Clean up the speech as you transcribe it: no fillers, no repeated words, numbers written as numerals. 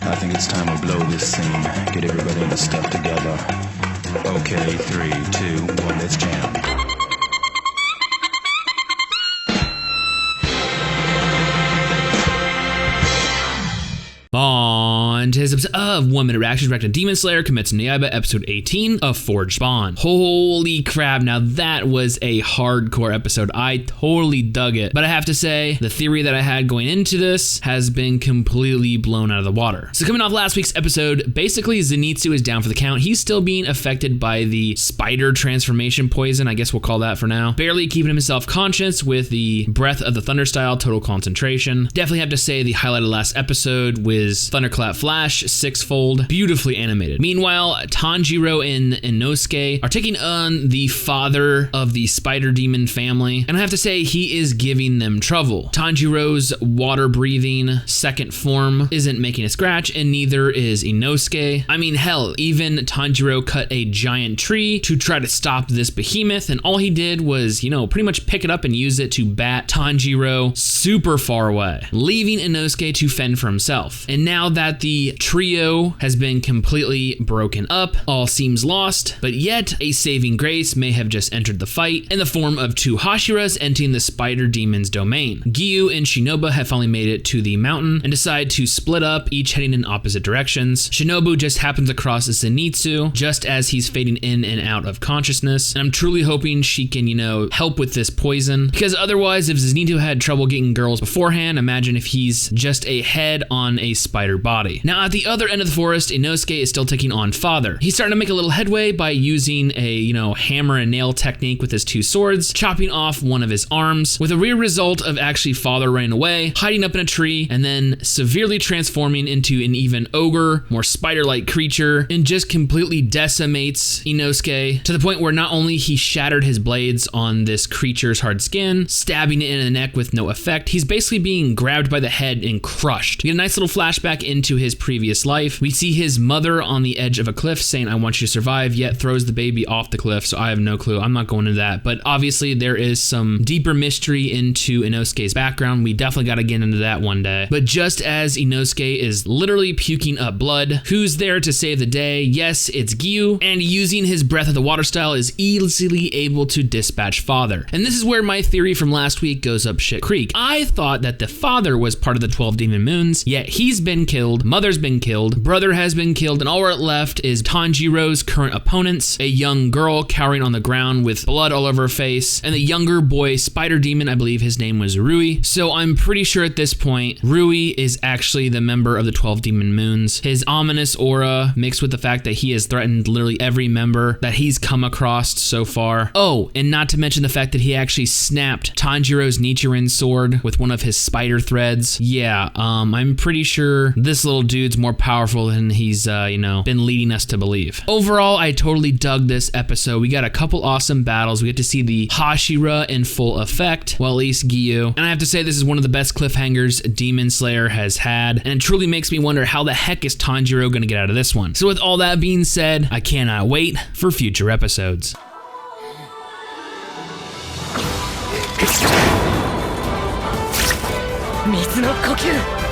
I think it's time we blow this scene. Get everybody in the stuff together. Okay, 3, 2, 1, let's jam. On today's episode of 1 Minute Reactions, reacting to Demon Slayer Kimetsu no Yaiba, episode 18 of Forged Bond. Holy crap, now that was a hardcore episode. I totally dug it. But I have to say, the theory that I had going into this has been completely blown out of the water. So coming off last week's episode, basically Zenitsu is down for the count. He's still being affected by the spider transformation poison, I guess we'll call that for now. Barely keeping himself conscious with the breath of the thunder style, total concentration. Definitely have to say the highlight of last episode was Thunderclap Flash, sixfold, beautifully animated. Meanwhile, Tanjiro and Inosuke are taking on the father of the spider demon family, and I have to say he is giving them trouble. Tanjiro's water-breathing second form isn't making a scratch, and neither is Inosuke. I mean, hell, even Tanjiro cut a giant tree to try to stop this behemoth, and all he did was, pretty much pick it up and use it to bat Tanjiro super far away, leaving Inosuke to fend for himself. And now that the trio has been completely broken up, all seems lost, but yet a saving grace may have just entered the fight in the form of two Hashiras entering the spider demon's domain. Giyu and Shinobu have finally made it to the mountain and decide to split up, each heading in opposite directions. Shinobu just happens across Zenitsu just as he's fading in and out of consciousness, and I'm truly hoping she can, help with this poison, because otherwise if Zenitsu had trouble getting girls beforehand, imagine if he's just a head on a spider body. Now at the other end of the forest, Inosuke is still taking on father. He's starting to make a little headway by using a, hammer and nail technique with his two swords, chopping off one of his arms, with a real result of actually father running away, hiding up in a tree, and then severely transforming into an even ogre, more spider-like creature, and just completely decimates Inosuke to the point where not only he shattered his blades on this creature's hard skin, stabbing it in the neck with no effect, he's basically being grabbed by the head and crushed. You get a nice little flashback into his previous life. We see his mother on the edge of a cliff saying, "I want you to survive," yet throws the baby off the cliff, so I have no clue. I'm not going into that, but obviously there is some deeper mystery into Inosuke's background. We definitely got to get into that one day. But just as Inosuke is literally puking up blood, who's there to save the day? Yes, it's Giyu, and using his breath of the water style is easily able to dispatch father. And this is where my theory from last week goes up shit creek. I thought that the father was part of the 12 demon moons, yet he's been killed, mother's been killed, brother has been killed, and all we're left is Tanjiro's current opponents, a young girl cowering on the ground with blood all over her face, and the younger boy spider demon, I believe his name was Rui. So I'm pretty sure at this point, Rui is actually the member of the 12 demon moons. His ominous aura mixed with the fact that he has threatened literally every member that he's come across so far. Oh, and not to mention the fact that he actually snapped Tanjiro's Nichiren sword with one of his spider threads. Yeah, I'm pretty sure this little dude's more powerful than he's, been leading us to believe. Overall, I totally dug this episode. We got a couple awesome battles. We get to see the Hashira in full effect, well, at least Giyu. And I have to say, this is one of the best cliffhangers Demon Slayer has had, and it truly makes me wonder how the heck is Tanjiro gonna get out of this one. So with all that being said, I cannot wait for future episodes. 水の呼吸